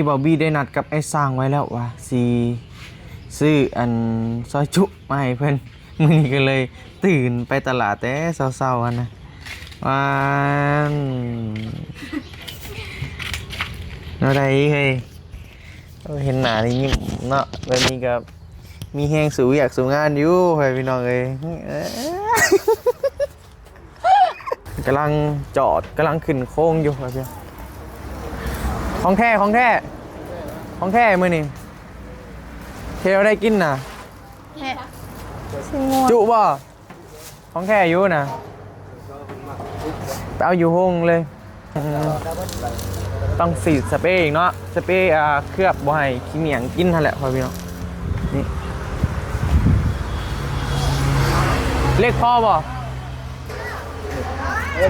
ที่บอบบี้ได้นัดกับไอ้สร้างไว้แล้วว่าสีซื้ออันซอยจุมาให้เพื่อนมื้อนี้ก็เลยตื่นไปตลาดแต่เช้าๆอันนะวันอะไรเฮ้ยเห็นหน้านี่ยิ้มเนาะแบบนี้ก็มีแฮงสูอยากสูงานอยู่ไปพี่น้องเอ้ยกำลังจอดกำลังขึ้นโค้งอยู่ไปพี่ของแท้มื้อนี้เทเราได้กินน่ะจุบ่ของแท้อยู่น่ะไปเอาอยู่ห้องเลยต้องสีดสเปรย์อีกเนาะสเปรย์เคลือบบ่ให้ขี้เหนียงกินนั่นแหละพอพี่น้องนี่เลขพ่อบ่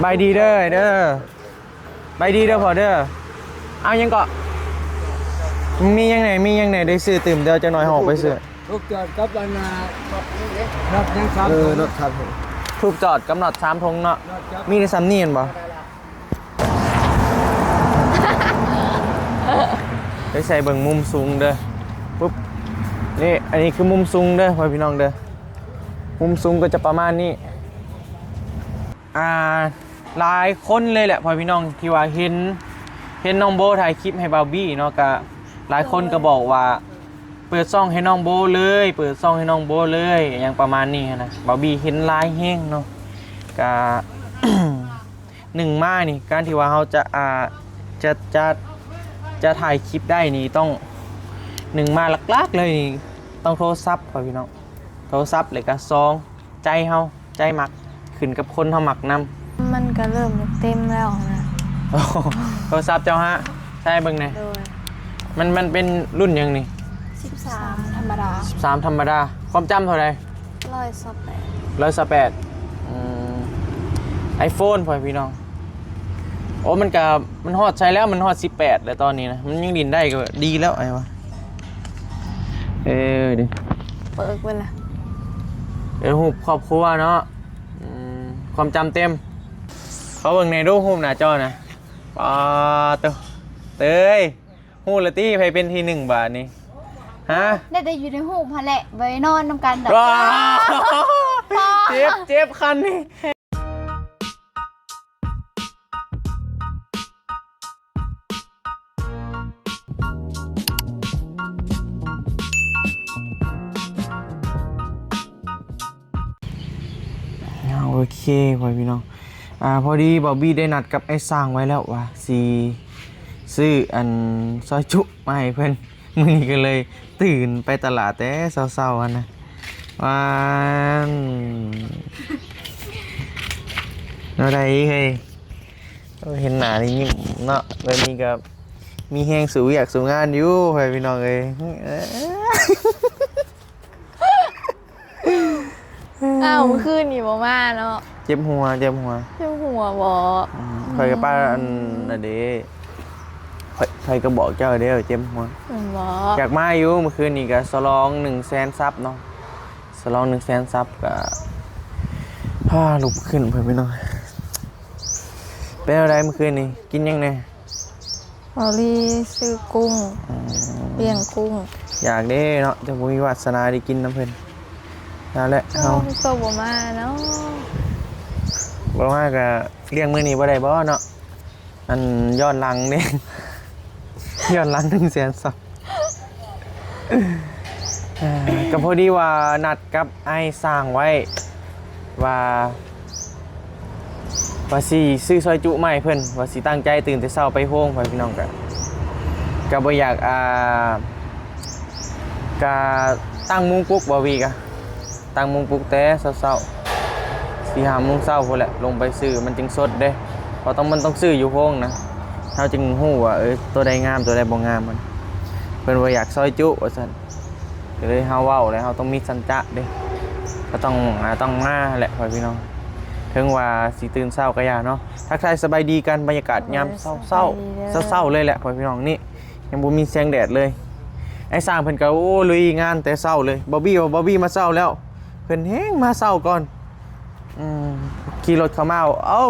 ใบดีเด้อใบดีเด้อพอเด้อเอายังเกาะมียังไงได้ซื้อตื่มเดี๋ยวจะหน่อยหอกไปซื้อทุกจอดกับอันรับยังครับรถครับทุกจอดกำหนด3 ธงเนาะมีในซ้ำนี่เห็นบ่ไปใส่เบิ่งมุมสูงเด้อปุ๊บนี่อันนี้คือมุมสูงเด้อพ่อพี่น้องเด้อมุมสูงก็จะประมาณนี้หลายคนเลยแหละพ่อพี่น้องที่ว่าเห็นน้องโบถ่ายคลิปให้บาร์บี้เนาะก็หลายคนก็บอกว่าเปิดซ่องให้น้องโบเลยเปิดซ่องให้น้องโบเลยอย่างประมาณนี้นะบาร์บี้เห็นลายแห้งเนาะก็ หนึ่งมานี่การที่ว่าเขาจะถ่ายคลิปได้นี่ต้องหนึ่งมาหลักๆเลยนี่ต้องโทรศัพท์ครับพี่น้องโทรศัพท์เลยก็ซองใจเฮาใจหมักขึ้นกับคนเฮาหมักนำมันก็เริ่มเต็มแล้วนะโทรศัพท์เจ้าฮะใช่เบิ่งไหนมันเป็นรุ่นยังนี่13ธรรมดา13ธรรมดาความจำเท่าไหร่128ไอโฟนพ่อพี่น้องโอ้มันฮอดใช้แล้วมันฮอด18แล้วตอนนี้นะมันยังดินได้ก็ดีแล้วไอ้วะดิเปิดไปละรูปครอบครัวเนาะความจำเต็มเขาเบิ่งในรูปหน้าจอนะปาเตยหูละตี้ไปเป็นที่1 บาทนี่ฮะได้แต่อยู่ในหูพะแหละไว้นอนนำกันแบบเจ็บคันนี่โอเคพ่อพี่น้องพอดีบอบบี้ได้นัดกับไอ้สร้างไว้แล้วว่าสีซื้ออันซอยจุมาให้เพื่อนมื้อนี้ก็เลยตื่นไปตลาดแต่เช้าๆอันนะวันอะไรเฮ้ยเห็นหน้านี่ยิ้มเนาะแบบนี้ก็มีแฮงสูอยากสูงานอยู่พ่อพี่น้องเอ้ยอ้าวเมื่อคืนนี่บ่มาเนาะเจ็บหัวบ่คอยกับป้าอันน่ะเด้ใครก็บอกเจ้าเด้อเจ็บหัวบ่อยากมาอยู่เมื่อคืนนี่ก็สลอง100,000 ซับเนาะสลอง100,000 ซับก็ลุกขึ้นเพิ่นไปหน่อยเป็นอะไรเมื่อคืนนี่กินยังไงเอาลีซื้อกุ้งเลี้ยงกุ้งอยากเด้เนาะจะบ่มีวาสนาได้กินน้ำเพิ่นนั่นแหละเฮาตัวบ่มาเนาะบ่มาก็เลี้ยงมื้อนี้บ่ได้บ่เนาะอันย้อนหลังเด้ย้อนหลัง100,000 ซับก็พอดีว่านัดกับไอ้สร้างไว้ว่าสิซื้อซอยจุใหม่เพิ่นว่าสิตั้งใจตื่นแต่เช้าไปโฮงพี่น้องก็บ่อยากก็ตั้งมุงปลุกบ่วีกะตั้งมุงปลุกแต่เช้าๆ 4-5 โมงเช้าพุ่นแหละลงไปซื้อมันจึงสดเด้เพราะมันต้องซื้ออยู่โฮงนะเฮาจึงฮู้ว่าตัวใดงามตัวใดบ่งามมันเพิ่นว่าอยากซอยจุว่าซั่นก็เลยเฮาเว้าแล้วเฮาต้องมีสัจจะเด้ก็ต้องมาแหละพี่น้องถึงว่าสิตื่นเช้าก็อย่าเนาะทักทายสบายดีกันบรรยากาศยามเช้าเลยแหละพี่น้องนี่ยังบ่มีแสงแดดเลยไอ้สร้างเพิ่นก็ลุยงานแต่เช้าเลยบอบบี้มาเช้าแล้วเพิ่นแฮงมาเช้าก่อนขี่รถเข้ามาเอ้า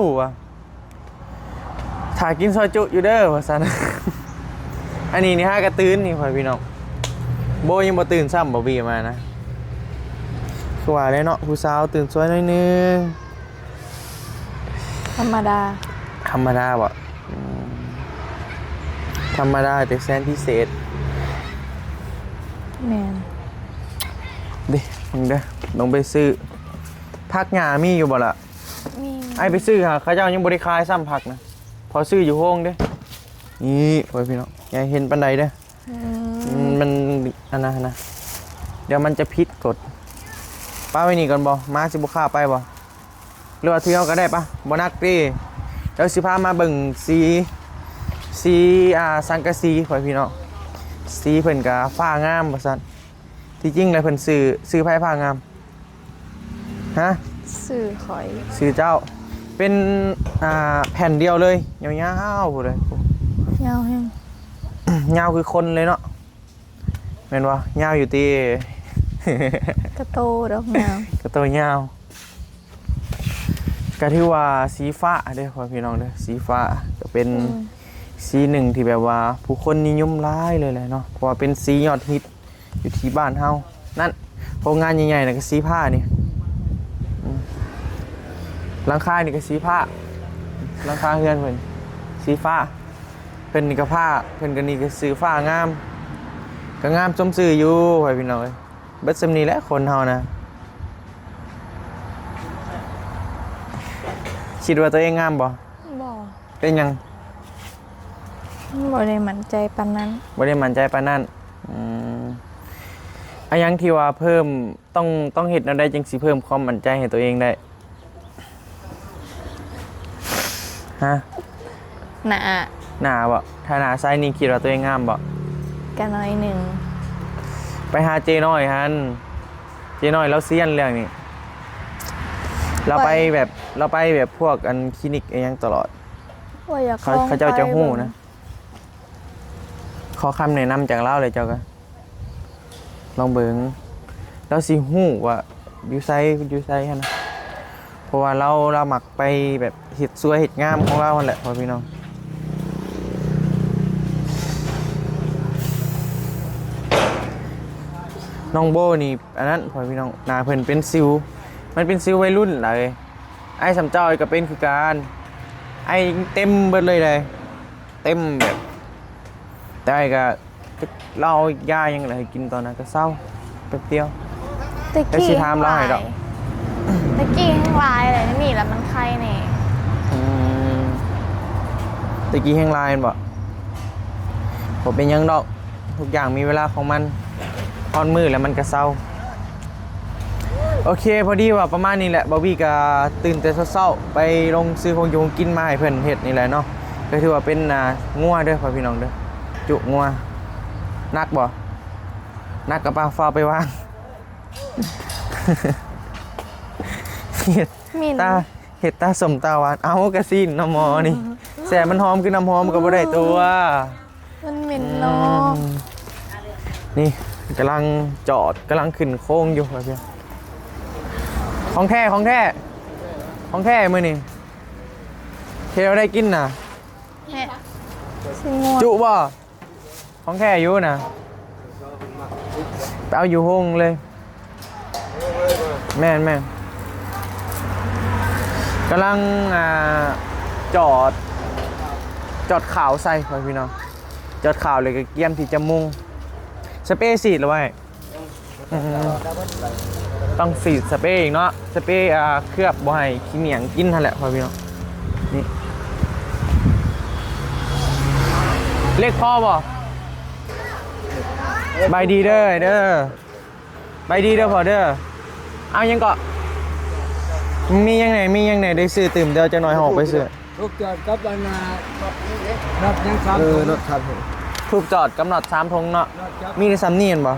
ถ่ายกินซอยจุอยู่เด้อว่าซั่น อันนี้นี่ฮะกระตื้นนี่พ่อพี่น้องโบยังบ่ตื่นซ้ำบ่บีมานะคือว่าเลยเนาะผู้สาวตื่นสวยหน่อยนึง ธรรมดา ธรรมดาบ่ธรรมดาแต่แสนพิเศษ แม่น เด้มึงเด้อลงไปซื้อผักหญ้ามีอยู่บ่ล่ะ มี ไอ้ไปซื้อค่ะเขาเจ้ายังบริคายซ้ำผักนะพอซื้ออยู่ห้องเด้นี่พ่อพี่น้องอย่าเห็นปันใดเด้อ อื มันอันนะเดี๋ยวมันจะพิษกฎป้าไว้นี่ก่อนบ่มาสิบุค่าไปบ่หรือว่าเที่ยวก็ได้ปะบ่นักดิเดี๋ยวสิพามาเบิ่งสีสังกะสีพ่อพี่น้องสีเพิ่นก็ฟ้างามว่าซั่นที่จริงแล้วเพิ่นซื้อไผฟ้างามฮะ สื่อข่อย ซื้อเจ้าเป็นแผ่นเดียวเลยยาวๆพูดเลย ยาวแฮง ยาวคือคนเลยเนาะแม่นวะยาวอยู่ตี กระโตดอกยาว ก็ตัวยาวก็ที่ว่าสีฟ้าเด้อพ่อพี่น้องเด้อสีฟ้าก็เป็นสีหนึ่งที่แบบว่าผู้คนนิยมร้ายเลยแหละเนาะเพราะว่าเป็นสียอดฮิตอยู่ที่บ้านเฮานั่นโรงงานใหญ่ๆน่ะก็สีผ้านี่หลังคานี่ก็สีผ้าหลังคาเฮือนเพิ่นสีฟ้าเพิ่นนี่ก็ผ้าเพิ่นก็นี่ก็สีฟ้างามก็งามสมชื่ออยู่พ่อพี่น้องเอ้ยเบิดซำนี้แหละคนเฮานะคิดว่าตัวเองงามบ่ บ่ เป็นหยัง บ่ได้มั่นใจปานนั้น บ่ได้มั่นใจปานนั้นอันยังที่ว่าเพิ่มต้องเฮ็ดแนวใดจึงสิเพิ่มความมั่นใจให้ตัวเองได้ฮะ หน้า หน้าบ่ถ้าหน้าใสนี่คิดว่าตัวเองงามบ่ ก็น้อยหนึง ไปหาเจน้อยฮันเจน้อยเราเซียนเรื่องนี้เราไปแบบพวกอันคลินิกอะไรยังตลอด ว่าอยาก เขาเจ้าจะหู้นะขอคำแนะนำจากเราเลยเจ้าก็ลองเบิ่งเราสิหู้ว่าอยู่ไซฮะนะเพราะว่าเราหมักไปแบบเห็ดสวยเห็ดงามของเราแหละพอพี่น้องน้องโบนี่อันนั้นพอพี่น้องหน้าเพิ่นเป็นซิวมันเป็นซิววัยรุ่นเลยไอ้สำเจ้าก็เป็นคือการไอ้เต็มเบิดเลยเต็มแบบแต่ไอ้ก็เรายายังไงกินตอนนั้นก็เศร้าแป๊บเดียว ตะ แล้วสิ กี้ ถามเราให้ดอก ตะกี้แห้งลายเลยนี่แล้วมันไข้แน่ ตะกี้แห้งลายบ่ผมเป็นยังดอกทุกอย่างมีเวลาของมันตอนมืดแล้วมันก็เศร้าโอเคพอดีว่าประมาณนี้แหละบอบบี้ก็ตื่นแต่เช้าๆไปลงซื้อของอยู่ของกินมาให้เพื่อนเฮ็ดนี่แหละเนาะก็ถือว่าเป็นงัวเด้อพ่อพี่น้องเด้อจุงัวนักบ่นักกับป้าฟ้าไปวาง เห็ด มิน ตาเห็ดตาสมตาหวานเอากระซินน้ำหมอนี่แสบมันหอมคือน้ำหอมก็บ่ได้ตัว มันเหม็นเนาะ นี่กำลังจอดกำลังขึ้นโค้งอยู่แบบนี้ของแท้มือนี่เทเราได้กินน่ะ แม่สิง่วง จุบ่ของแท้อยู่น่ะไปเอาอยู่ห้องเลยแม่นกำลังจอดข่าวใส่พี่น้องจอดข่าวเลยก็เกี่ยมที่จะมุงสเปรย์สีดหรือว่าต้องสีดสเปรย์อีกเนาะสเปรย์เคลือบบ่ให้ขี้เหนียงกินนั่นแหละพ่อพี่น้องนี่เลขพ่อบ่ใบดีเด้อใบดีเด้อพ่อเด้อเอายังเกาะมียังไหนได้ซื้อตื่มเดี๋ยวจะหน่อยหอกไปซื้อ ทุกจอดกับอันรับยังซ้ำรถครับผม ถูกจอดกำหนด3 ธงเนาะมีในซ้ำนี่เห็นบ่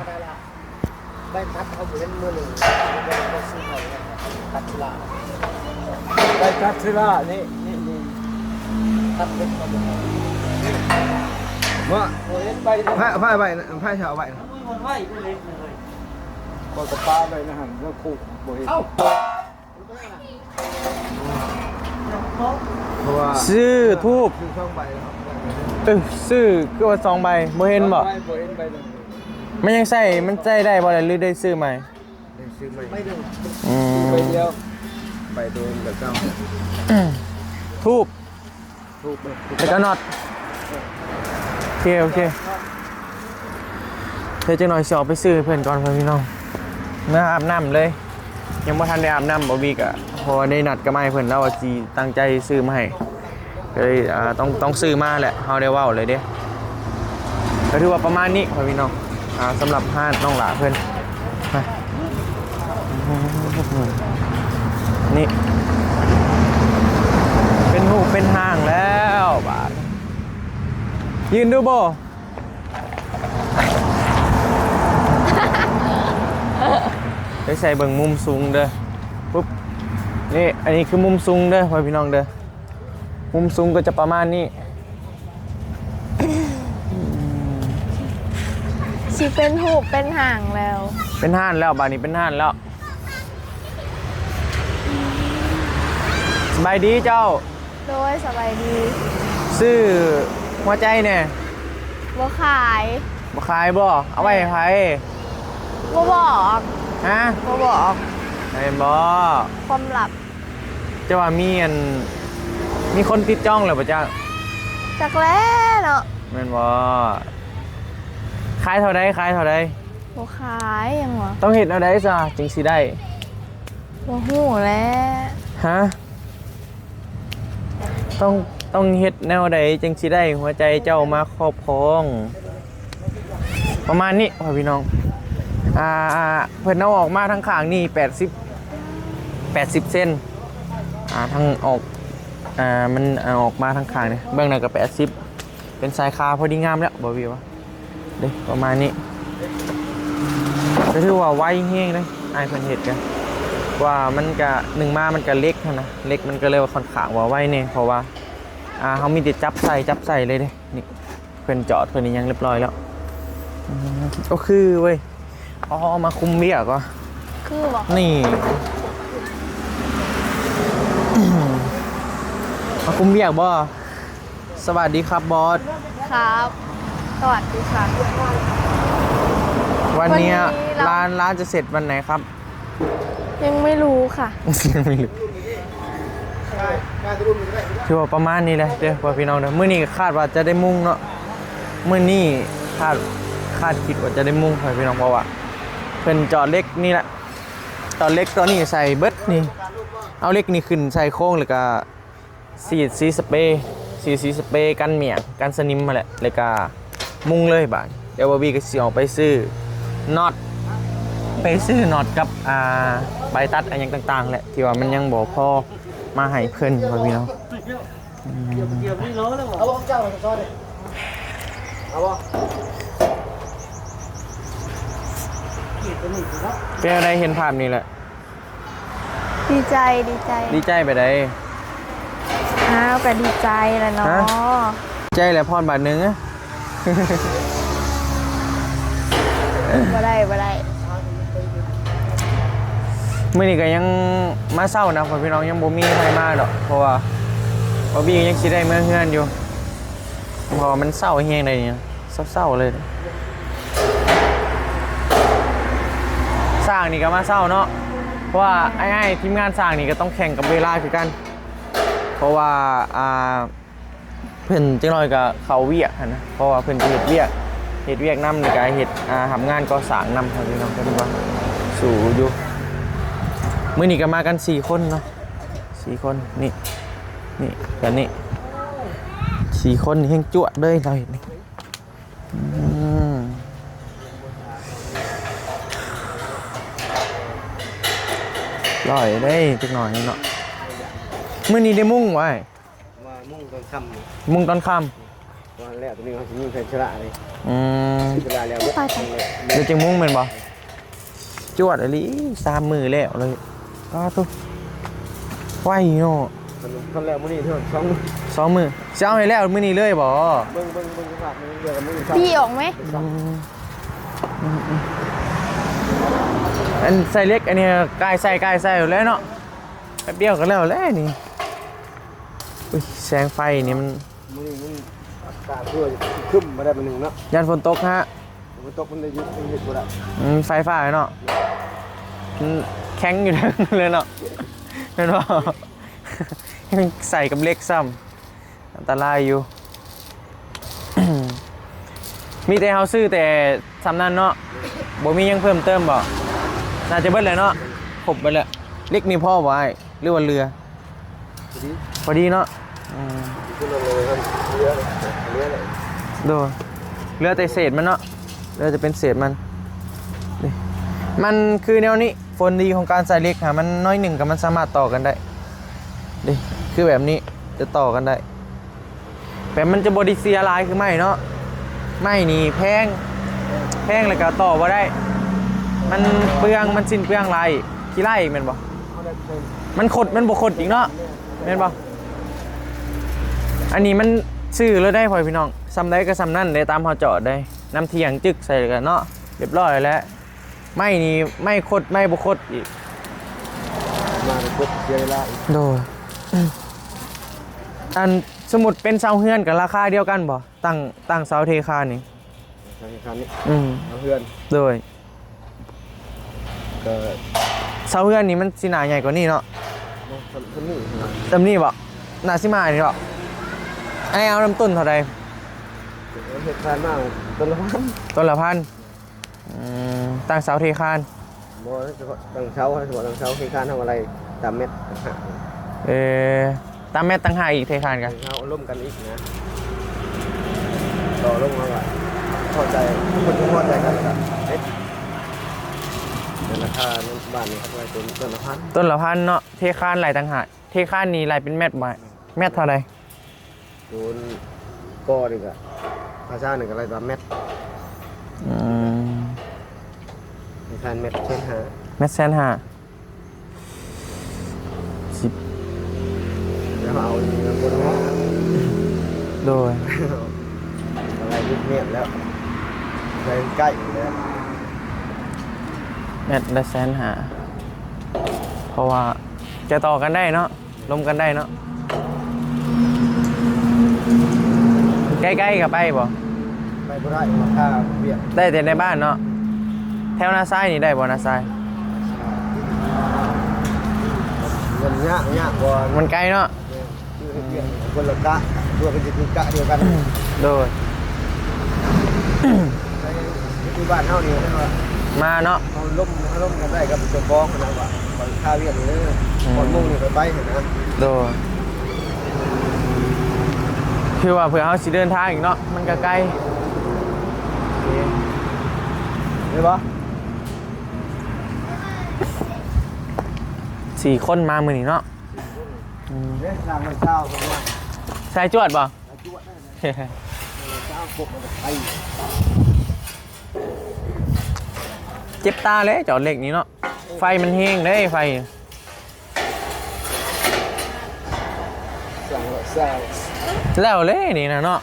ใบพัดเขาอยู่เล่นมือหนึ่งพัดศิลาใบพัดศิลานี่พัดเป็นว่าผ้าใบผ้าชาวใบนะก็กระป้าใบนะฮะก็คู่โบเฮเพราะว่า ซื้อทูบ คือช่องใบนะครับ ซื้อก็ว่า2ใบบ่เห็นบ่ ใบบ่เห็นใบหนึ่ง มันยังใส่มันใส่ได้บ่ล่ะหรือได้ซื้อใหม่ ได้ซื้อใบหนึ่ง อืม ใบเดียวใบโดนแบบเก่า ทูบ ถูกเลย แล้วก็น็อตโอเคเดี๋ยวจะหน่อยสิออกไปซื้อให้เพื่อนก่อนเพื่อนพี่น้องเมื่ออาบน้ำเลย ยังบ่ทันได้อาบน้ำบ่บีกอ่ะพอได้นัดกับไม้เพื่อนแล้วว่าสิตั้งใจซื้อมาให้ก็เลยต้องซื้อมาแหละเฮาได้เว้าเลยเด้ก็ถือว่าประมาณนี้เพื่อนพี่น้องสำหรับห้านน้องหลาเพื่อนไปนี่เป็นหูเป็นห้างแล้วบาดยืนดูโบไปใส่เบิ่งมุมสูงเด้อปุ๊บนี่อันนี้คือมุมสูงเด้อพ่อพี่น้องเด้อมุมสูงก็จะประมาณนี้ สิเป็นหูปเป็นห่างแล้ว เป็นห้านแล้วบาดนี้เป็นห้านแล้วสบายดีเจ้า โดยสบายดี ซื้อหัวใจเนี่ย บ่ขาย บ่ขายบ่เอาไว้ให้ใคร บ่บอก ฮะ บ่บอก ไอ้บ่ ความลับ จะว่ามีคนติดจ้องแล้วป่ะจ้า จักแล้วเนาะ แม่นบ่ขายเท่าใดบ่ขายหยังวะ ต้องเฮ็ดเอาได้ซะจึงสิได้ บ่ฮู้แล้ว ฮะต้องเฮ็ดแนวใดจึงสิได้หัวใจเจ้ามาครอบครองประมาณนี้พ่อพี่น้องเพิ่นเอาออกมาทั้งข้างนี่80เซนทั้งออกมันเอาออกมาทั้งข้างนี่เบื้องหน้าก็80เป็นสายคาพอดีงามแล้วบ่วิวเด้ประมาณนี้ก็ถือว่าไวแฮงเลยอ้ายเพิ่นเฮ็ดกันว่ามันก็มามันก็เล็กนะเล็กมันก็เลยว่าค่อนข้างว่าไวแน่เพราะว่าเขามีแต่จับใส่เลยเด้นี่เพิ่นจอดเพิ่นนี่ยังเรียบร้อยแล้วก็คือเว้ยเอามาคุมเบี้ยก็ คือบ่ นี่ มาคุมเบี้ยบ่สวัสดีครับบอส ครับ สวัสดีค่ะ วันนี้ วันนี้เรา ร้านจะเสร็จวันไหนครับ ยังไม่รู้ค่ะ ไม่รู้คือว่าประมาณนี้แหละเด้อว่าพี่น้องเด้อมื้อนี้คาดว่าจะได้มุ่งเนาะมื้อนี้คาดคิดว่าจะได้มุ่งพี่น้องเพราะว่าเพิ่นจอดเล็กนี่แหละตอนเล็กตอนนี้ใส่เบิดนี่เอาเล็กนี่ขึ้นใส่โค้งแล้วก็สีสเปรย์กันเมียงกันสนิมมาแหละแล้วก็มุ่งเลยบาดเดี๋ยวบอบบี้ก็สิออกไปซื้อน็อตกับใบตัดอะไรอย่างต่างๆแหละที่ว่ามันยังบ่พอมาให้เพิ่นว่าพี่น้อง เอาบ่เจ้าซอดิเอาบ่ เป็นอะไรเห็นภาพนี้แหละ ดีใจ ดีใจไปได้ อ้าวก็ดีใจแหละเนาะ ฮะ ใจแหละพรบาทหนึงอะ บ่ได้ มื้อนี้ก็ยังมาเศร้านะพ่อพี่น้องยังบ่มีใครมาดอกเพราะว่าบอบบี้ยังสิได้เมื่อเฮือนอยู่เพราะว่ามันเศร้าแฮงได้เนี่ยเศร้าๆเลยสร้างนี่ก็มาเศร้าเนาะเพราะว่าไอ้ทีมงานสร้างนี่ก็ต้องแข่งกับเวลาคือกันเพราะว่าเพิ่นจังน้อยก็เข้าเวียกหั้นนะเพราะว่าเพิ่นสิเฮ็ดเวียกนำแล้วก็เฮ็ดทำงานก่อสร้างนำครับพี่น้องเพิ่นว่าสู้อยู่มื้อนี้ก็มากัน4คนเนาะ4คนนี่กันนี่4คนนี่แฮงจั่วเลยเราเห็นนี่ร่อยได้จักหน่อยเนาะมื้อนี้ได้มุ่งไว้ มามุ่งตอนค่ำ มุ่งตอนค่ำ วันแรกตัวนี้เขาสิมีเพชรละเลย เวลาแล้ว เดี๋ยวจึงมุ่งแม่นบ่จวดอะลิ3 มื้อแล้วเลยก็ตุ๊ไว้เนาะ คนแรกมื้อนี้เท่า2 2 มื้อสิเอาให้แล้วมื้อนี้เลยบ่ เบิ่งสภาพมันเดียวกับมื้อนี้ พี่ออกไหม อันใส่เล็กอันนี้กายใส่อยู่แล้วเนาะแป๊บเดียวก็แล้วแหละนี่อุ้ยแสงไฟนี่มัน มื้อนี้มัน กาเพื่อขึ้นมาได้เป็นหนึ่งเนาะ ยันฝนตกฮะ มันตกมันได้ยุบมันเห็ดบ่ได้ ไฟฟ้าเนาะแข็งอยู่ทั้งเลยเนาะเป็นว่าใส่กับเล็กซ้ำอันตรายอยู่ มีแต่เฮาซื้อแต่สำนันเนาะบ่มียังเพิ่มเติมบ่น่าจะเบิดเลยเนาะครบไปแล้วเล็กนี่พ่อไว้หรือว่าเรือ ดี พอดีเนาะ ขึ้นลงเลยครับเรือเลย ดูเรือแต่เศษมันเนาะเรือจะเป็นเศษมันนี่มันคือแนวนี้ฝนดีของการใส่เล็กค่ะมันน้อยหนึ่งกับมันสามารถต่อกันได้ดิคือแบบนี้จะต่อกันได้แต่มันจะบอดี้เซียลายคือไม่เนาะไม่นี่แพงแล้วก็ต่อว่าได้ มันเปลืองมันสิ้นเปลืองลายขี้ไล่แม่นบ่มันขดมันบ่ขดอีกเนาะแม่นบ่อันนี้มันซื้อแล้วได้พ่อพี่น้องซ้ำได้ก็ซ้ำนั่นได้ตามเขาจอดได้น้ำเทียงจึกใส่กันเนาะเรียบร้อยแล้วไม่นี่ไม่ขดไม่บ่ขดอีก มาเป็นปุ๊บเสียเวลาอีก โดยอันสมุดเป็นเสาเฮือนกับราคาเดียวกันบ่ตั้งเสาเทคานนี่ ใช่ครับนี่ เอา เพื่อน โดย ก็ เสาเฮือนนี่มันสิหนาใหญ่กว่านี้เนาะ คนนี้ จำนี่บ่หนาสิมานี่บ่ไอเอาน้ำต้นเท่าใด เหตุการณ์มากต้นละพัน ต้นละพันตั้งเสาเทคาน บ่ตั้งเช้าให้ตั้งเช้าเหตุการณ์ทำอะไรตามเม็ดต่างหาก ตามแม่ตั้งหาอีกเทคานกัน เช้าร่วมกันอีกนะต่อลงมาว่าพอใจทุกคนพอใจกันครับแต่ราคาบ้านนี้ครับอะไรต้นละพัน ต้นละพันเนาะเทคานหลายตั้งหาเทคานนี่หลายเป็นแมตรบ่แมตรเท่าใด โดนก้อนี่ก็ภาษาหนึ่งอะไรตามเม็ดมีการเม็ดเช่นหา แมตรแสนห้า แล้วเอาเงินบนห้อง โดย อะไรยุบเงียบแล้วใใกล้แล้ว แมตรละแสนห้าเพราะว่าจะต่อกันได้เนาะลมกันได้เนาะใกล้ๆกับไปบ่ ไปบ่ได้ราคาเบียด ได้แต่ในบ้านเนาะแถวนาซ้ายนี่ได้บ่นาซ้าย เงินยากกว่า มันไกลเนาะ คนละกะตัวเป็นจิตกะเดียวกัน โดย ที่บ้านเท่านี้นะว่า มาเนาะ เขาล่มกันได้กับตัวบ้องนะว่าคนค่าเวียนเลยคนมุ่งนี่ไปเห็นนะ โดยคือว่าเผื่อเขาสิเดินทางอีกเนาะมันก็ไกล เห็นปะ 4 คนมามื้อนี้เนาะ เนี่ยทางมันเช้าคนว่า สายจวดบ่ จวดเช้าปกไป เจ็บตาเลยจอดเหล็กนี้เนาะไฟมันแห้งเด้ไฟ เช้า แล้วเลยนี่นะเนาะ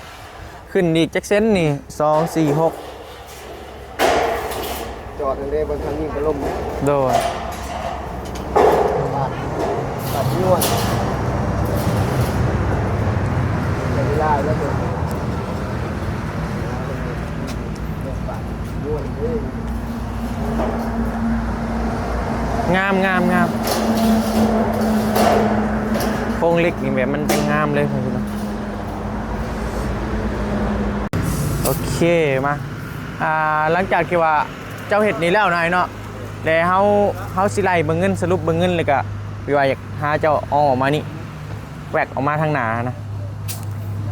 ขึ้นอีกจักเซนนี่2 4 6 จอดเลยบนทางนี้ก็ล่ม โดย ตัดนวดเวลาแล้วก็นวดเอง งามโครงเหล็กนี่แบบมันเป็นงามเลยคุณผู้ชมโอเคมาหลังจากที่ว่าเจ้าเห็ดนี้แล้วนายเนาะแล้วเฮาสิไล่เบิ่งเงินสรุปเบิ่งเงินเลยก็พี่ว่าอยากหาเจ้าออกมานี่แหวกออกมาทางหน้านะ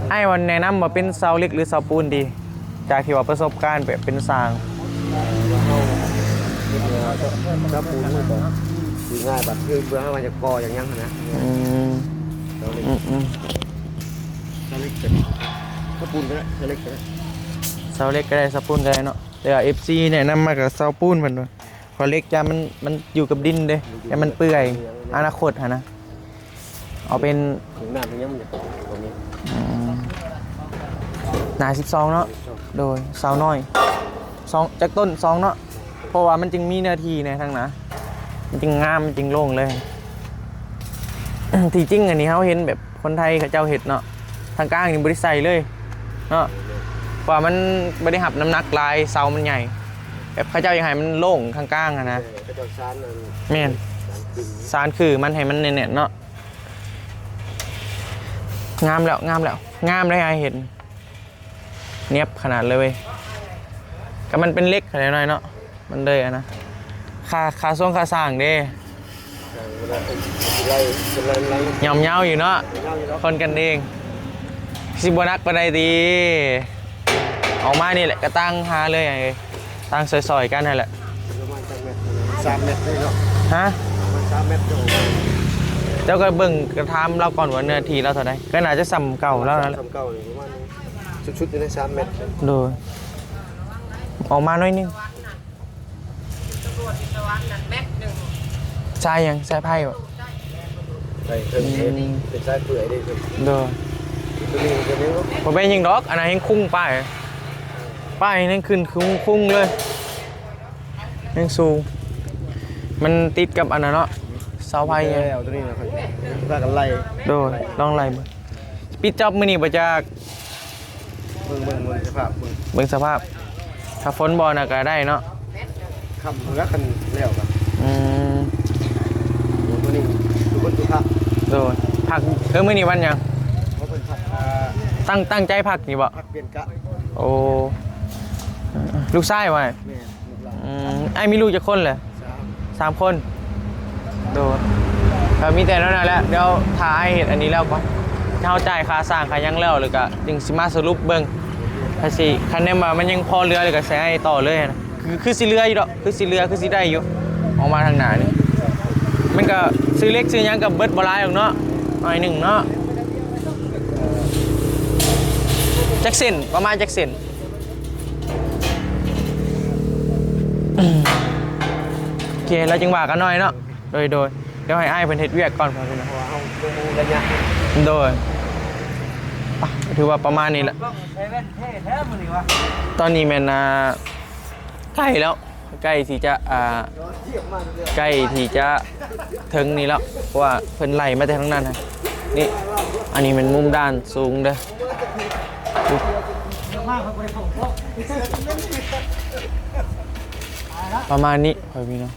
ไอ้วันแนะนำว่าเป็นเสาเหล็กหรือเสาปูนดีจากที่ว่าประสบการณ์แบบเป็นสร้าง ถ้าปูนมันก็ดีง่ายแบบคือเพื่อให้มันจะกออย่างยังนะเราเล็กเราเล็กถ้าปูนก็ได้เราเล็กก็ได้ เสาเหล็กก็ได้เสาปูนก็ได้เนาะแต่ว่า FC เนี่ยนำมากับเสาปูนเพิ่นว่าพอเหล็กจะมันอยู่กับดินเด้แต่มันเปื่อยอนาคตนะเอาเป็น ถึงหน้าตรงนี้มันจะตรงนี้ หนา12เนาะโดยเสาน้อย2จากต้น2เนาะเพราะว่ามันจึงมีเนื้อที่ในทางหนามันจึงงามมันจึงโล่งเลย ที่จริงอันนี้เขาเห็นแบบคนไทยเขาเจ้าเห็ดเนาะทางกลางนี่บริใส่เลย เนาะว่ามันไม่ได้หับน้ำหนักลายเสามันใหญ่แบบเขาเจ้ายังไงมันโล่งข้างๆอะนะ กระจกซานนั่น แม่นซานคือมันให้มันเน่นๆเนาะงามแล้วงามได้ไงเห็นเนียบขนาดเลยเว้ยก็มันเป็นเล็กขนาดน้อยเนาะมันเลยอะนะค่าส่งค่าสร้างเด้ เวลาเป็นไร หย่อมเยาอยู่เนาะคนกันเองสิบนักปานใดดีออกมานี่แหละก็ตั้งหาเลยไงตั้งซอยๆกันนั่นแหละ ประมาณ3 เมตรเลยเนาะ ฮะ ประมาณ3 เมตร เจ้าก็เบิ่งกระทำเราก่อนว่าเนื้อทีเราเท่าไหร่ก็น่าจะซ้ำเก่าแล้วนั่นแหละ ทำเก่าเลยประมาณชุดๆอยู่ใน3 เมตร โดยออกมาหน่อยนึงใช่ยังใช่ไพ่บ่ ใส่เครื่องเทศเป็นสายเปื่อยได้คือ โดย ตัวนี้ตัวนี้ ผมเป็นยิงดอกอันนั้นยังคุ้งป้ายนั่นขึ้นคุ้งเลยยังสูงมันติดกับอันนั้นเนาะเสาไพ่ไง เอาตัวนี้นะครับพากันไล่ โดยลองไล่เบิ่งปิดจอบมื้อนี้บ่จาก เบิ่งสภาพเบิ่ง เบิ่งสภาพถ้าฝนบ่น่ะก็ได้เนาะ คำมันก็คันแล้วครับ อืม ตัวนี้ทุกคนทุกภาค โดยผักมื้อนี้วันหยัง เพราะเป็นภาค ตั้งใจผักนี่บ่ ภาคเปลี่ยนกะ โอ้ลูกชายว่า แม่ลูกหลาน ไอ้มีลูกจักคนเหรอ 3 คนโดยก็มีแต่นั้นน่ะแหละเดี๋ยวถ่ายเฮ็ดอันนี้แล้วก่อนเฮาจ่ายค่าสร้างค่าหยังแล้วแล้วก็จึงสิมาสรุปเบิ่งถ้าสิคันแนว่ามันยังพอเหลือเลยก็ใช้ให้ต่อเลยนะคือสิเหลืออยู่ดอกคือสิได้อยู่ออกมาทางหน้านี่มันก็ซื้อเล็กซื้อหยังก็เบิดบ่หลายหรอกเนาะหน่อยหนึงเนาะจักเส้นประมาณจักเส้นโอเคแล้วจึงว่ากันหน่อยเนาะโดยเดี๋ยวให้อ้ายเพิ่นเฮ็ดเวียกก่อนพอพี่นะ เพราะว่าเอาตัวมูระยะ โดยถือว่าประมาณนี้แหละตอนนี้แม่นใกล้แล้วใกล้ที่จะใกล้ที่จะถึงนี่แล้วเพราะว่าเพิ่นไล่มาแต่ทางนั้นนะนี่อันนี้เป็นมุมด้านสูงเด้อประมาณนี้พอพี่เนาะ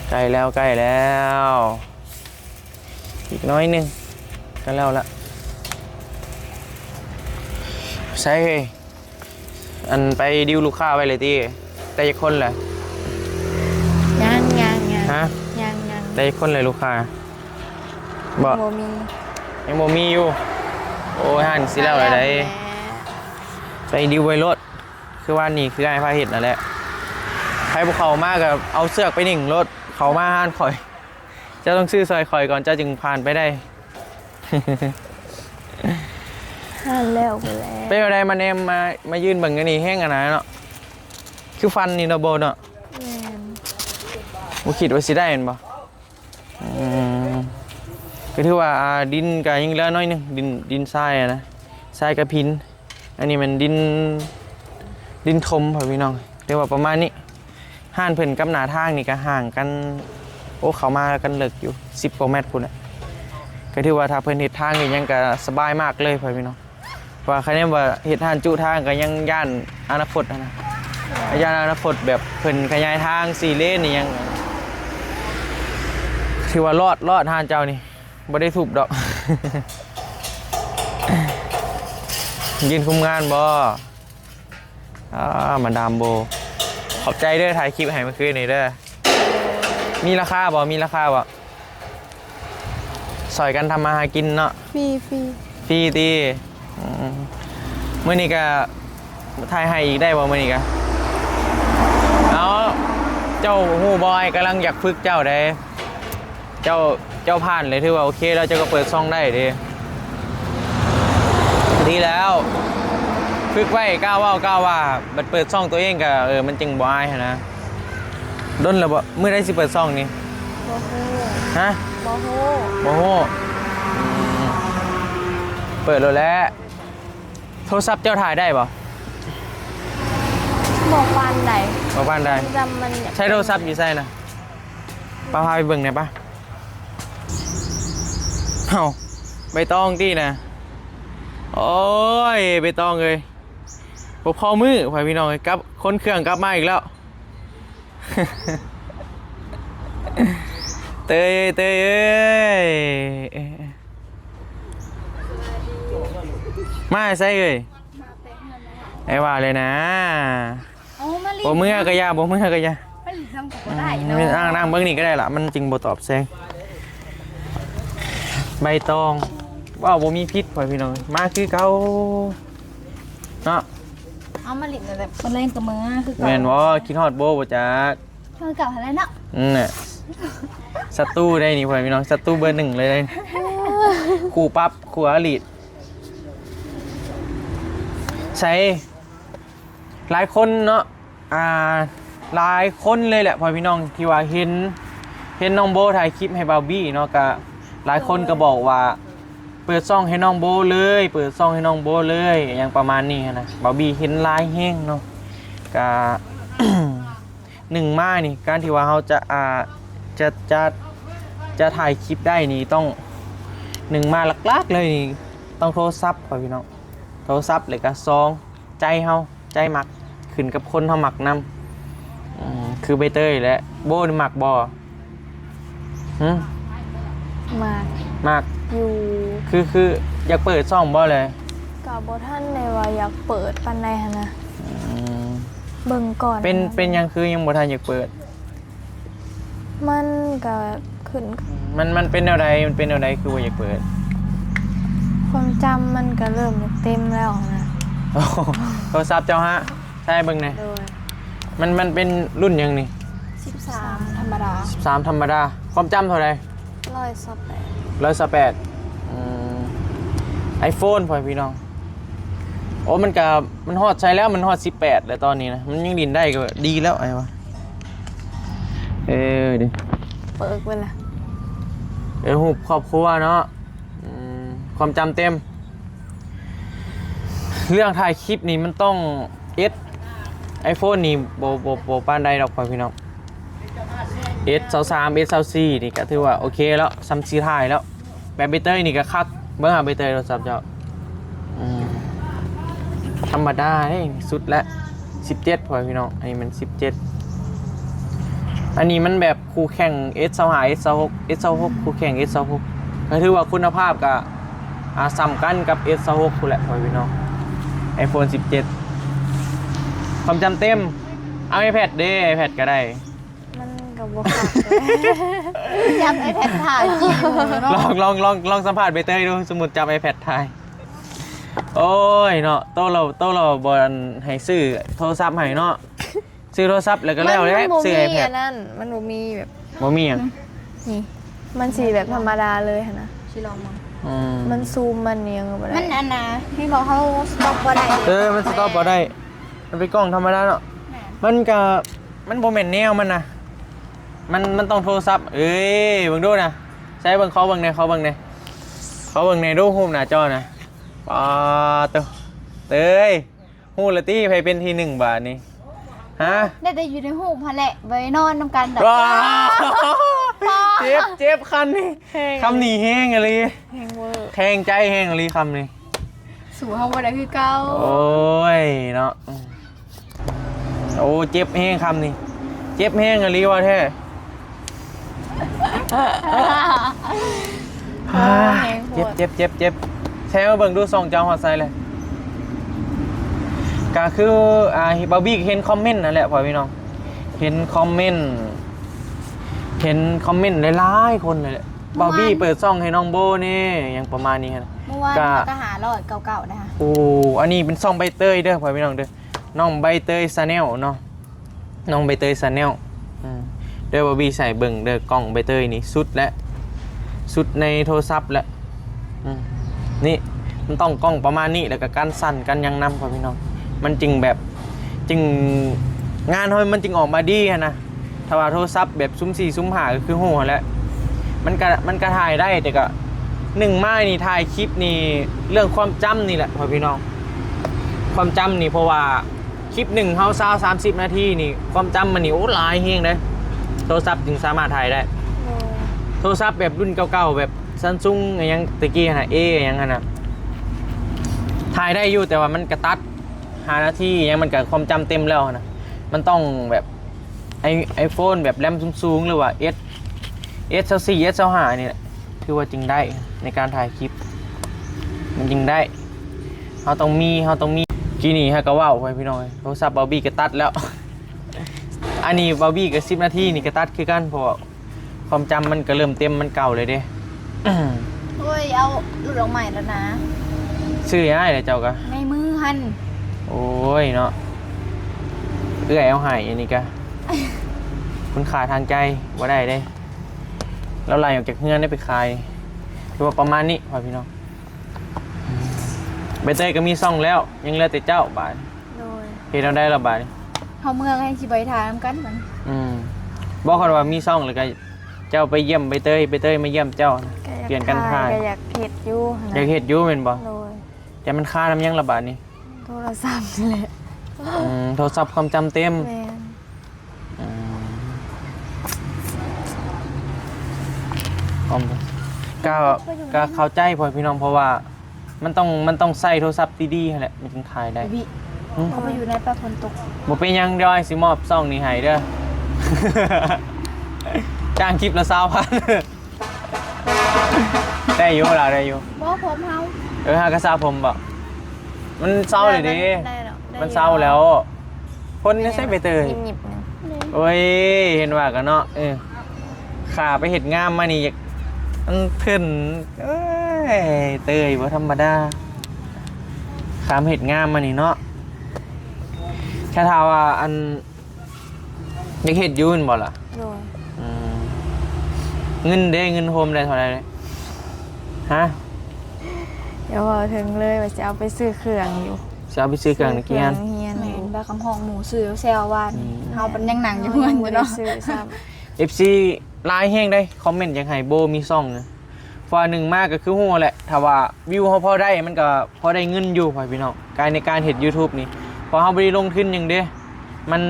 ใกล้แล้วอีกน้อยหนึงก็แล้วละใช่อันไปดิวลูกค้าไว้เลยตีแต่อีกคนแหละ ยัง ฮะ ยัง แต่อีกคนเลยลูกค้าบ่ โมมี ยังบ่มีอยู่โอ้ยหันสิแล้วอะไรไปดิวไว้รถคือว่านี่คือไอ้พาเห็ดนั่นแหละใครพวกเขามากกับเอาเสือกไปหนึ่งรถเขามาห้านข่อยเจ้าต้องซื้อซอยข่อยก่อนเจ้าจึงผ่านไปได้ หันแล้วไปแล้ว เป็นอะไรมาเนมมายืนเบิ่งกันนี่แห้งกันนะเนาะคือฟันนี่เนาะโบเนาะ แม่น บ่คิดว่าสิได้เห็นบ่ก็ถือว่าดินก็ยังเหลือน้อยหนึงดินทรายอะนะทรายกับพินอันนี้มันดินทมพ่อพี่น้องเรียกว่าประมาณนี้ห่านเพิ่นกับหน้าทางนี่ก็ห่างกันโอ้เขามากันเลิกอยู่10กว่าเมตรพุ่นน่ะก็ถือว่าถ้าเพิ่นเฮ็ดทางนี่ยังก็สบายมากเลยพ่อพี่น้องว่าคะแนนว่าเฮ็ดทางจุทางก็ยังย่านอนาคตนะย่านอนาคตแบบเพิ่นขยายทาง4เลนนี่ยังถือว่ารอดทางเจ้านี่บ่ได้ทุบดอก ยินคุมงานบ่มาดามโบขอบใจเด้อถ่ายคลิปให้เมื่อคืนนี่เด้อมีราคาบ่สอยกันทำมาหากินเนาะ ฟรี ฟรีตีมื้อนี้ก็ถ่ายให้อีกได้บ่มื้อนี้ก็เอาเจ้าฮู้บอยกำลังอยากฝึกเจ้าได้เจ้าผ่านเลยถือว่าโอเคแล้วเจ้าก็เปิดช่องได้ดิดีแล้วฝึกไว้ก้าวว่าบัดเปิดช่องตัวเองก็มันจึงบ่อายนะด้นแล้วบ่มื้อใดสิเปิดช่องนี่ บ่ฮู้ ฮะ บ่ฮู้ บ่ฮู้เปิดแล้วแหละโทรศัพท์เจ้าถ่ายได้บ่ บ่ปานใด บ่ปานได้ จำมัน ใช้โทรศัพท์อยู่ไสนะป้าพาไปเบิ่งหน่อยป่ะ เอ้าใบตองที่นะโอ้ยใบตองเลยพอมือพ่อพี่น้องกลับคนเครื่องกลับมาอีกแล้ว เตยเอ้ยมาใส่เลยไอ้ว่าเลยนะ โอ้มาลิ บ่เมื่อกะยาบ่เมื่อกะยา มาลิทำกับบ่ได้เนาะ นั่งเบิ่งนี่ก็ได้ล่ะมันจริงบ่ตอบแซงใบตองว้าวบ่มีพิษพ่อพี่น้องมาคือเก่าเนาะ เอามาลิแบบคนเล่นกับมือคือเก่า แม่นบ่คิดฮอดโบบ่จัก คือเก่าอะไรเนาะ น่ะศัตรูได้นี่พ่อพี่น้องศัตรูเบอร์หนึ่งเลยได้คู่ปั๊บคู่อลิใช้หลายคนเนาะหลายคนเลยแหละพ่อพี่น้องที่ว่าเห็นน้องโบถ่ายคลิปให้บาร์บี้เนาะก็หลายคนก็บอกว่าเปิดซ่องให้น้องโบเลยเปิดซ่องให้น้องโบเลยอย่างประมาณนี้นะบาร์บี้เห็นลายแห้งเนาะก็ หนึ่งมานี่การที่ว่าเขาจะถ่ายคลิปได้นี่ต้องหนึ่งมาหลักๆเลยนี่ต้องโทรศัพท์พ่อพี่น้องโทรศัพท์เลยก็ซองใจเฮาใจหมักขึ้นกับคนเฮาหมักนำคือใบเตยและโบนหมักบ่มาหมัก อยู่ คืออยากเปิดซ่องบ่เลย กับบ่ท่านในว่าอยากเปิดปานใดหั่นนะเบิ่งก่อน เป็นยังคือยังบ่ทันอยากเปิด มันก็ขึ้น มันเป็นแนวใดมันเป็นแนวใดคือว่าอยากเปิด ความจำมันก็เริ่มจะเต็มแล้วนะ โอ้โหโทรศัพท์เจ้าฮะใช่เบิ่งแหน่ โดย มันเป็นรุ่นยังนี่ 13ธรรมดา 13ธรรมดาความจำเท่าไหร่ 128 ไอโฟนพ่อพี่น้องโอ้มันฮอดใช้แล้วมันฮอด18แล้วตอนนี้นะมันยังดินได้ก็ดีแล้วไอ้วะดิ เปิดเวลา หูครอบครัวเนาะความจำเต็มเรื่องถ่ายคลิปนี่มันต้องไอโฟนนี่โบปานใดดอกพ่อพี่น้องS23 S24นี่ก็ถือว่าโอเคแล้วซัมซีถ่ายแล้วแบบใบเตยนี่ก็คักเบิ่งหาใบเตยโทรศัพท์เจ้าธรรมดาเองสุดละ17พอพี่น้องอันนี้มัน17อันนี้มันแบบคู่แข่ง S25 S26 คู่แข่ง S26 ก็ถือว่าคุณภาพก็ซ้ำกันกับ S26 คุณแหละพอพี่น้อง iPhone 17ความจำเต็มเอา iPad เด้ iPad ก็ได้ มันก็บ่คักเลยจำ iPad ถ่ายจริงเนาะ ลองสัมภาษณ์ใบเตยดูสมมุติจำ iPad ถ่ายโอ้ยเนาะโตเราบ่ให้ซื้อโทรศัพท์ให้เนาะซื้อโทรศัพท์แล้วก็แล้วแหละซื้อ iPad นั่นมันบ่มีแบบ บ่มีหยัง นี่มันสีแบบธรรมดาเลยค่ะนะชิลองมามันซูมมันเนียงบ่ได้มันอันนะพี่บอกเขาสต็อปบ่ได้มันสต็อปบ่ได้มันเป็นกล้องธรรมดาเนาะมันบ่แม่นแนวมันนะมันต้องโทรศัพท์เอ้ยเบิ่งดูนะใช้เบิ่งเขาเบิ่งในดูรูปหน้าจอนะปาตัวเต้ยฮู้ละตี้ไผเป็นที่1บาทนี่ฮะ ได้แต่อยู่ในหูพะแหละไว้นอนนำกันแบบ เจ็บคันนี่คำนี้แห้งอะไร แฮงเวอร์ แทงใจแห้งอะไรคำนี้ สู่เฮาบ่ได้คือเก่า โอ้ยเนาะโอ้เจ็บแห้งคำนี้เจ็บแห้งอะไรวะแท้เจ็บแช่มาเบิ่งดูส่องเจ้าฮอดไซเลยก็คือบาร์บี้เห็นคอมเมนต์นั่นแหละพ่อพี่น้องเห็นคอมเมนต์หลายๆคนเลยแหละบาร์บี้เปิดซ่องให้น้องโบนี่อย่างประมาณนี้นะ เมื่อวานก็หารอดเก่าๆนะคะ โอ้อันนี้เป็นซ่องใบเตยเด้อพ่อพี่น้องเด้อน้องใบเตยชาแนลเนาะน้องใบเตยชาแนลเด้อบาร์บี้ใส่เบิ่งเด้อกล้องใบเตยนี่สุดในโทรศัพท์แล้วนี่มันต้องกล้องประมาณนี้แล้วก็การสั่นกันยังนำพ่อพี่น้องมันจริงงานเฮ้ยมันจริงออกมาดีนะถ้าว่าโทรศัพท์แบบซุ้ม4ซุ้ม5ก็คือโหดแล้วมันก็ถ่ายได้แต่ก็1มานี่ถ่ายคลิปนี่เรื่องความจำนี่แหละพ่อพี่น้องความจำนี่เพราะว่าคลิป1เฮา30นาทีนี่ความจำมันนี่โอ้หลายเฮงเลยโทรศัพท์จึงสามารถถ่ายได้โทรศัพท์แบบรุ่นเก่าๆแบบ Samsung อหยังตะกี้หั่นน่ะ A อหยังหั่นน่ะถ่ายได้อยู่แต่ว่ามันกระตัด5นาทียังมันก็ความจำเต็มแล้วนะมันต้องแบบไอโฟนแบบแรมสูงๆหรือว่า S24 S25 นี่แหละคือว่าจริงได้ในการถ่ายคลิปมันจริงได้เขาต้องมีกี่นี่ฮะก็ว้าวไปพี่น้องโทรศัพท์บาร์บี้ก็ตัดแล้ว อันนี้บาร์บี้ก็10 นาทีนี่ก็ตัดคือกันเพราะความจำมันก็เริ่มเต็มมันเก่าเลยเด้ โอ้ยเอาหลุดออกใหม่แล้วนะ ซื้อยังไงเลยเจ้าก็ ในมือหัน โอ้ยเนาะเอื้อยเอาใหายอันนี้ก็ คุณค่าทางใจว่าได้เด้แล้วไล่ออกจากเฮือนได้ไปขายคือว่าประมาณนี้พ่อพี่น้องใบเตยก็มีซ่องแล้วยังเหลือแต่เจ้าบาท โดย เฮ็ดเอาได้ละบาท เขาเมืองให้สิไปทานกันมัน บอกกันว่ามีซ่องแล้วก็เจ้าไปเยี่ยมใบเตยมาเยี่ยมเจ้าเปลี่ยนกันถ่าย ก็อยากเฮ็ดอยู่ อยากเฮ็ดอยู่แม่นบ่ โดย แต่มันค่าน้ำยังละบาทนี่ โทรศัพท์นี่แหละ โทรศัพท์ความจำเต็ม แม่น ก็เข้าใจพ่อพี่น้องเพราะว่ามันต้องใส่โทรศัพท์ดีๆแหละมันถึงถ่ายได้ พี่เขาไปอยู่ในป่าฝนตก บ่เป็นหยังเดี๋ยวไอ้สิมอบซ่องนี้ให้เด้อ จ้างคลิปละ20,000 ได้อยู่ล่ะได้อยู่ บ่ผมเฮา หากระซาผมบ่มันเศร้าเลยดิ ได้แล้วได้ มันเศร้าแล้วคนนี่ใส่ใบเตย หยิบๆนึง โอ้ยเห็นว่ากันเนาะขาไปเฮ็ดงามมานี่มันขึ้นเอ้ยเตยบ่ธรรมดาขามเฮ็ดงามมานี่เนาะแค่ถามว่าอันอยากเฮ็ดอยู่นั่นบ่ล่ะ โดย เงินเด้เงินโฮมได้เท่าไหร่เลยฮะ เดี๋ยวพอถึงเลยว่าจะเอาไปซื้อเครื่องอยู่ จะเอาไปซื้อเครื่องนักเรียน เฮียน แม่ อยู่ นบาคำห้องหมูซื้อแซววานเฮาเป็นยังหนังอยู่เงินอยู่ บ่ได้ เนาะ ซื้อซ้ FC ไลน์แห้งได้คอมเมนต์อยากให้โบมีซ่องนะฟ้าหนึ่งมากก็คือหัวแหละถ้าว่าวิวเฮาพอได้มันก็พอได้เงินอยู่พ่อพี่น้องการในการเฮ็ด YouTube นี่พอเฮาบ่ได้ลงทุนหยังเด้มัน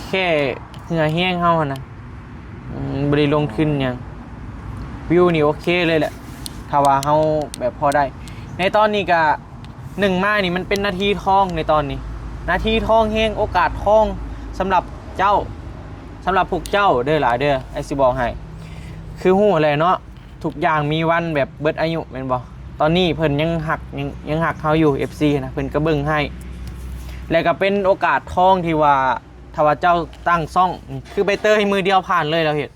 แค่เหงื่อแห้งเฮาหั่นน่ะบ่ได้ลงทุนหยังวิวนี่โอเคเลยแหละถ้าว่าเฮาแบบพอได้ ในตอนนี้ก็1มานี่มันเป็นนาทีทองในตอนนี้นาทีทองแห้งโอกาสทองสำหรับเจ้าสำหรับพวกเจ้าเด้อหลายเด้อไอ้สิบอกให้คือฮู้แหละเนาะทุกอย่างมีวันแบบเบิดอายุแม่นบ่ตอนนี้เพิ่นยังหักเฮาอยู่ FC นะเพิ่นก็เบิ่งให้แล้วก็เป็นโอกาสทองที่ว่าถ้าว่าเจ้าตั้งซ่องคือใบเตยให้มือเดียวผ่านเลยแล้วเฮ็ด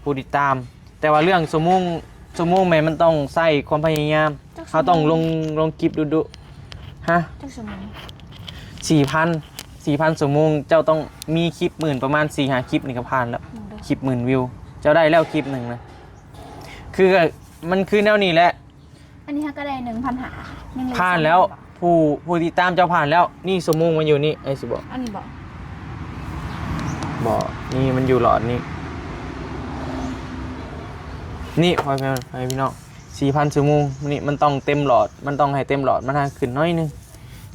ผู้ติดตาม แต่ว่าเรื่องชั่วโมงแม่นมันต้องใช้ความพยายามเฮาต้องลงคลิปดุๆฮะ จักสมอง 4,000 ชั่วโมงเจ้าต้องมีคลิปหมื่นประมาณ 4-5 คลิปนี่ก็ผ่านแล้วคลิปหมื่นวิวเจ้าได้แล้วคลิปหนึ่งนะคือมันคือแนวนี้แหละ อันนี้ฮะก็ได้ 1,500ยังเหลือ ผ่านแล้วผู้ติดตามเจ้าผ่านแล้วนี่ชั่วโมงมันอยู่นี่ไอ้สิบอก อันนี้บอก นี่มันอยู่หลอดนี่นี่พอพี่น้อง 4,000 ชั่วโมงนี่มันต้องเต็มหลอดมันต้องให้เต็มหลอดมันขึ้นน้อยนึง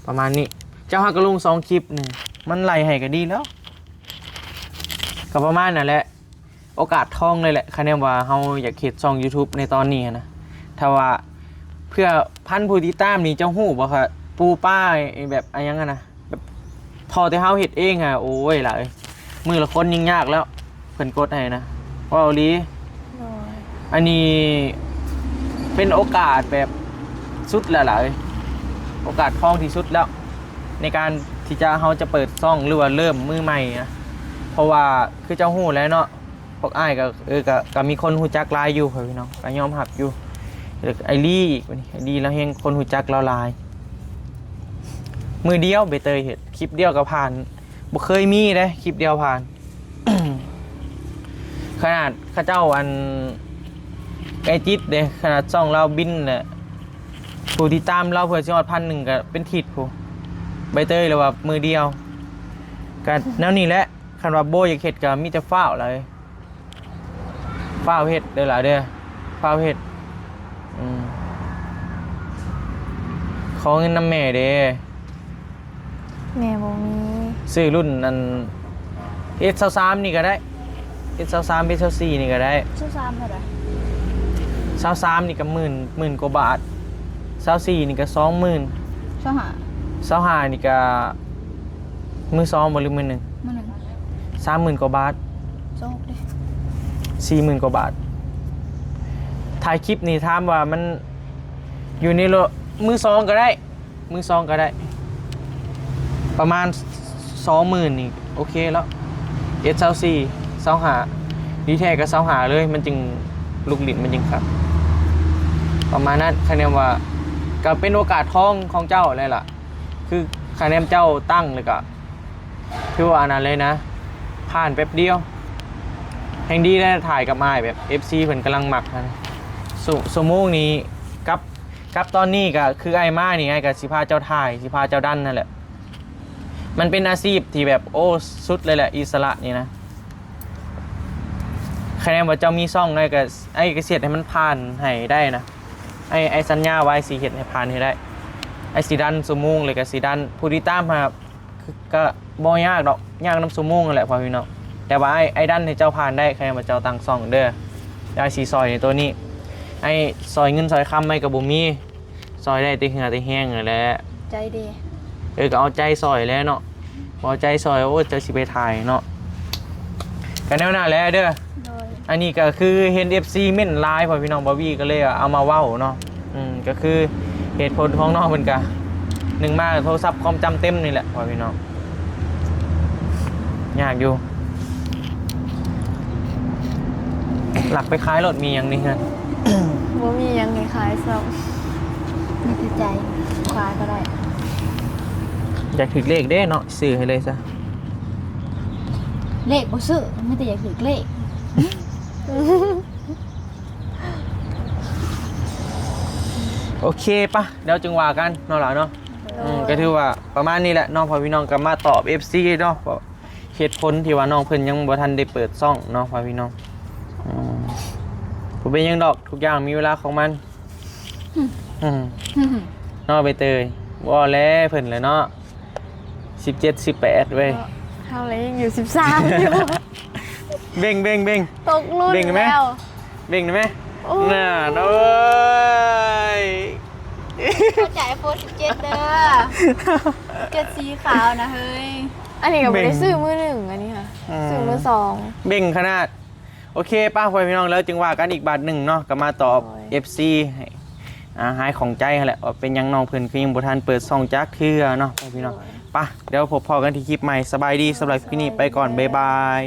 ประมาณนี้เจ้าฮักก็ลง2คลิปนึงมันไล่ให้ก็ดีแล้วก็ประมาณนั่นแหละโอกาสทองเลยแหละคะแนนว่าเฮาอยากเฮ็ดช่อง YouTube ในตอนนี้นะถ้าว่าเพื่อพันผู้ติดตามนี่เจ้าฮู้บ่ค่ะปูป้าแบบอะไรยังนะแบบพอแต่เฮาเฮ็ดเองอ่ะโอ้ยล่ะเอ้ยมือละคนยิ่งยากแล้วเพิ่นกดให้นะว่าเอาลี ำโดย อันนี้เป็นโอกาสแบบสุดแล้วล่ะเอ้ยโอกาสทองที่สุดแล้วในการที่เฮาจะเปิดซ่องหรือว่าเริ่มมือใหม่นะเพราะว่าคือเจ้าฮู้แล้วเนาะพวกอ้ายก็มีคนฮู้จักหลายอยู่เพิ่นพี่น้องก็ยอมรับอยู่ไอลี่อีกวันนี้ไอลี่แล้วเฮงคนฮู้จักเราหลายมือเดียวใบเตยเฮ็ดคลิปเดียวก็ผ่านบ่เคยมีเด้คลิปเดียวผ่าน ขนาดข้าเจ้าอันไอจิตเด้ขนาดซ่องเราบินน่ะผู้ที่ตามเราเพื่อสิฮอด1,000ก็เป็นทิศผู้ใบเตยเลยว่ามือเดียวก็แนวนี้แหละคันว่าโบอยากเฮ็ดก็มีแต่ฟ้าวเลยฟ้าวเฮ็ดเด้อล่ะเด้อฟ้าวเฮ็ดขอเงินนำแม่เด้ แม่บ่มี ซื้อรุ่นนั้น S23นี่ก็ได้ S23 S24นี่ก็ได้ ชื่อซ้ำเท่าไหร่ 23นี่ก็หมื่นกว่าบาท24นี่ก็20,000 ช่องหา 25นี่ก็มือ2บ่หรือมือหนึ่ง มื้อหนึง 30,000 กว่าบาท โซกดิ 40,000 กว่าบาทถ่ายคลิปนี่ถามว่ามันอยู่ในรถมือ2ก็ได้มือ2ก็ได้ประมาณ 20,000นี่โอเคแล้วS24 25ดีแท้ก็25เลยมันจึงลูกหลินมันจึงครับประมาณนั้นคะแนนว่าก็เป็นโอกาสทองของเจ้าเลยล่ะคือคะแนนเจ้าตั้งเลยก็ถือว่าอันนั้นเลยนะผ่านแป๊บเดียวแห่งดีได้ถ่ายกับไม้แบบ FC เพิ่นกำลังหมักนะสมมุตินี้กับตอนนี้ก็คือไอ้มานี่ไงกับสิพาเจ้าถ่ายสิพาเจ้าดันนั่นแหละมันเป็นอาชีพที่แบบโอ้สุดเลยแหละอิสระนี่นะคะแนนว่าเจ้ามีซ่องได้กับไอ้เกษตรให้มันผ่านให้ได้นะไอ้สัญญาไว้สีเห็ดให้ผ่านให้ได้ไอ้สีดันสมุงเลยกับสีดันผู้ที่ตามมาก็บ่ยากดอกยากน้ำสมุงนั่นแหละพอพี่น้องแต่ว่าไอ้ดันให้เจ้าผ่านได้คะแนนว่าเจ้าตั้งซ่องเด้อได้สีซอยในตัวนี้ไอ้ซอยเงินซอยคำไม่กับบุมีซอยได้ตีเหงาตีแห้งเลยแหละ ใจดี ก็เอาใจซอยแล้วเนาะเอาใจซอยโอ้เจะสิไปถ่ายเนาะกันแนวหน้าแล้วเด้อ โดย อันนี้ก็คือเห็น FC เม่นไลน์พอพี่น้องบอวี่ก็เลยเอามาเว้าเนาะก็คือเหตุผลของน้องเพิ่นก็หนึ่งมาโทรศัพท์ความจำเต็มนี่แหละพอพี่น้องยากอยู่หลักไปขายรถมีอย่างนี้ฮะ บ่มีหยังคล้ายๆซ้ มีแต่ใจควายก็ได้ อยากถึกเลขเด้เนาะซื้อให้เลยซะ เลขบ่ซื้อไม่แต่อยากถือเลข โอเคปะเดี๋ยวจึงว่ากันเนาะหล่ะเนาะก็ถือว่าประมาณนี้แหละน้องพอพี่น้องก็มาตอบ FC เนาะเหตุผลที่ว่าน้องเพิ่นยังบ่ทันได้เปิดซ่องเนาะพอพี่น้องผมเป็นยังดอกทุกอย่างมีเวลาของมันเนาะใบเตยว่าแล้วเพิ่นเลยเนาะ17 18เว้ย ำเฮาเลยยังอยู่13อยู่ เบ่ง ตกรุ่น เบ่งไหม แล้ว เบ่งได้ไหม โอ้ น่าโอ้ย เข้าใจโฟน17เด้อเจ็ดสีขาวนะเฮ้ย อันนี้ก็บ่ได้ซื้อมือหนึ่งอันนี้ค่ะซื้อมือสอง เบ่งขนาดโอเคป้าพ่อพี่น้องแล้วจึงว่ากันอีกบาทหนึ่งเนาะก็มาตอบ FC ให้หายของใจหั่นแหละว่าเป็นหยังน้องเพิ่นคือยังบ่ทันเปิดซ่องจักเทื่อเนาะพ่อพี่น้องไป่ะเดี๋ยวพบพอกันที่คลิปใหม่สบายดีสำหรับคลิปนี้ไปก่อนบ๊ายบาย